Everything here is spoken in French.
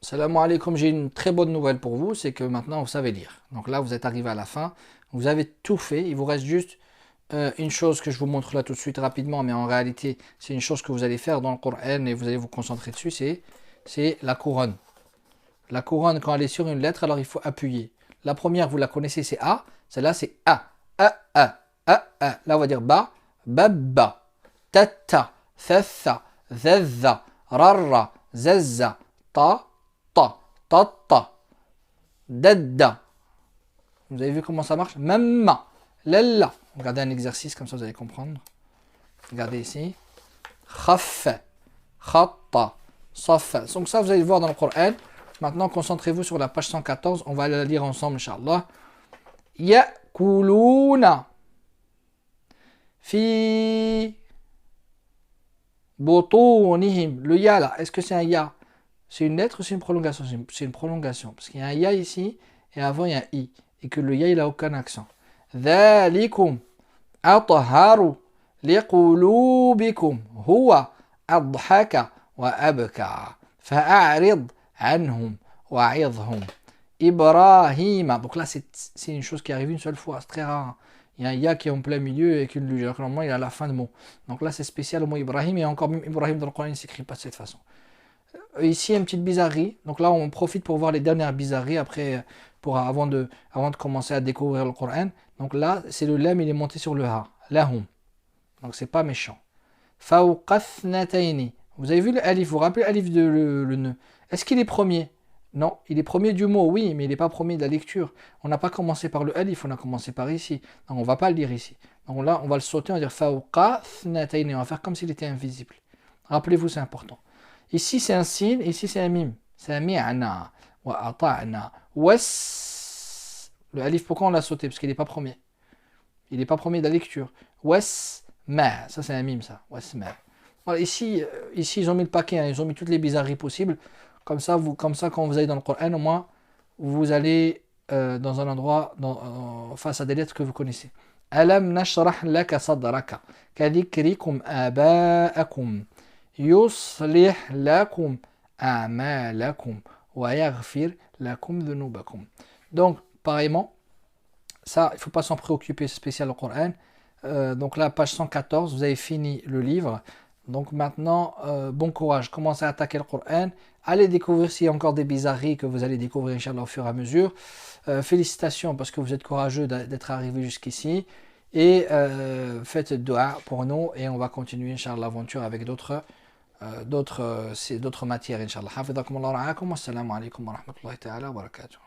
Salam alaikum, j'ai une très bonne nouvelle pour vous, c'est que maintenant vous savez lire. Donc là, vous êtes arrivé à la fin, vous avez tout fait, il vous reste juste une chose que je vous montre là tout de suite rapidement, mais en réalité, c'est une chose que vous allez faire dans le Coran et vous allez vous concentrer dessus, c'est la couronne. La couronne, quand elle est sur une lettre, alors il faut appuyer. La première, vous la connaissez, c'est A, celle-là c'est A. A, A, A, A. Là, on va dire Ba, Babba, Tata, Thatha, Zazza, Rarra, Zazza, Ta, Ta, Ta, Ta, Dadda. Vous avez vu comment ça marche? Mamma, Lalla. Regardez un exercice, comme ça vous allez comprendre. Regardez ici. Khaffa, Khatta, Safa. Donc ça, vous allez le voir dans le Coran. Maintenant, concentrez-vous sur la page 114. On va la lire ensemble, Inch'Allah. Ya'kuluna fi butunihim. Le ya là, est-ce que c'est un ya? C'est une lettre ou c'est une prolongation? C'est une prolongation. Parce qu'il y a un ya ici et avant il y a un i. Et que le ya il a aucun accent. Dhalikum atharu liqulubikum huwa adhaka wa abka. Fa'arid anhum wa'idhum. Ibrahim. Donc là, c'est une chose qui arrive une seule fois. C'est très rare. Il y a un ya qui est en plein milieu et qu'une luge. Normalement, il est à la fin de mot. Donc là, c'est spécial au mot Ibrahim. Et encore même Ibrahim dans le Coran, il ne s'écrit pas de cette façon. Ici, une petite bizarrerie. Donc là, on profite pour voir les dernières bizarreries après, avant de commencer à découvrir le Coran. Donc là, c'est le lam, il est monté sur le ha. Lahum. Donc c'est pas méchant. Fawqathnataini. Vous avez vu le alif, vous vous rappelez alif de le nœud. Est-ce qu'il est premier? Non, il est premier du mot, oui, mais il n'est pas premier de la lecture. On n'a pas commencé par le alif, on a commencé par ici. Donc on ne va pas le lire ici. Donc là, on va le sauter, on va dire fawqathnataini. On va faire comme s'il était invisible. Rappelez-vous, c'est important. Ici, c'est un sin, ici, c'est un mim. Sami'na wa ata'na. Was. Le alif, pourquoi on l'a sauté? Parce qu'il n'est pas premier. Il n'est pas premier de la lecture. Was-ma. Ça, c'est un mime, ça. Was-ma. Voilà, ici, ils ont mis le paquet. Hein. Ils ont mis toutes les bizarreries possibles. Comme ça, quand vous allez dans le Coran, au moins, vous allez dans un endroit face à des lettres que vous connaissez. Alam nashrah laka sadraka. Kadhikrikum aba'akum. Yuslih lakum a'malakum. Wa yaghfir lakum dhunubakum. Donc, pareillement, ça, il ne faut pas s'en préoccuper, c'est spécial au Coran. Donc là, page 114, vous avez fini le livre. Donc maintenant, bon courage, commencez à attaquer le Coran. Allez découvrir s'il y a encore des bizarreries que vous allez découvrir, Inch'Allah, au fur et à mesure. Félicitations parce que vous êtes courageux d'être arrivé jusqu'ici. Et faites dua pour nous et on va continuer, Inch'Allah, l'aventure avec d'autres matières, Inch'Allah. Hafidhakum Allah wa ra'akum. Assalamu alaikum wa rahmatullahi ta'ala wa barakatuh.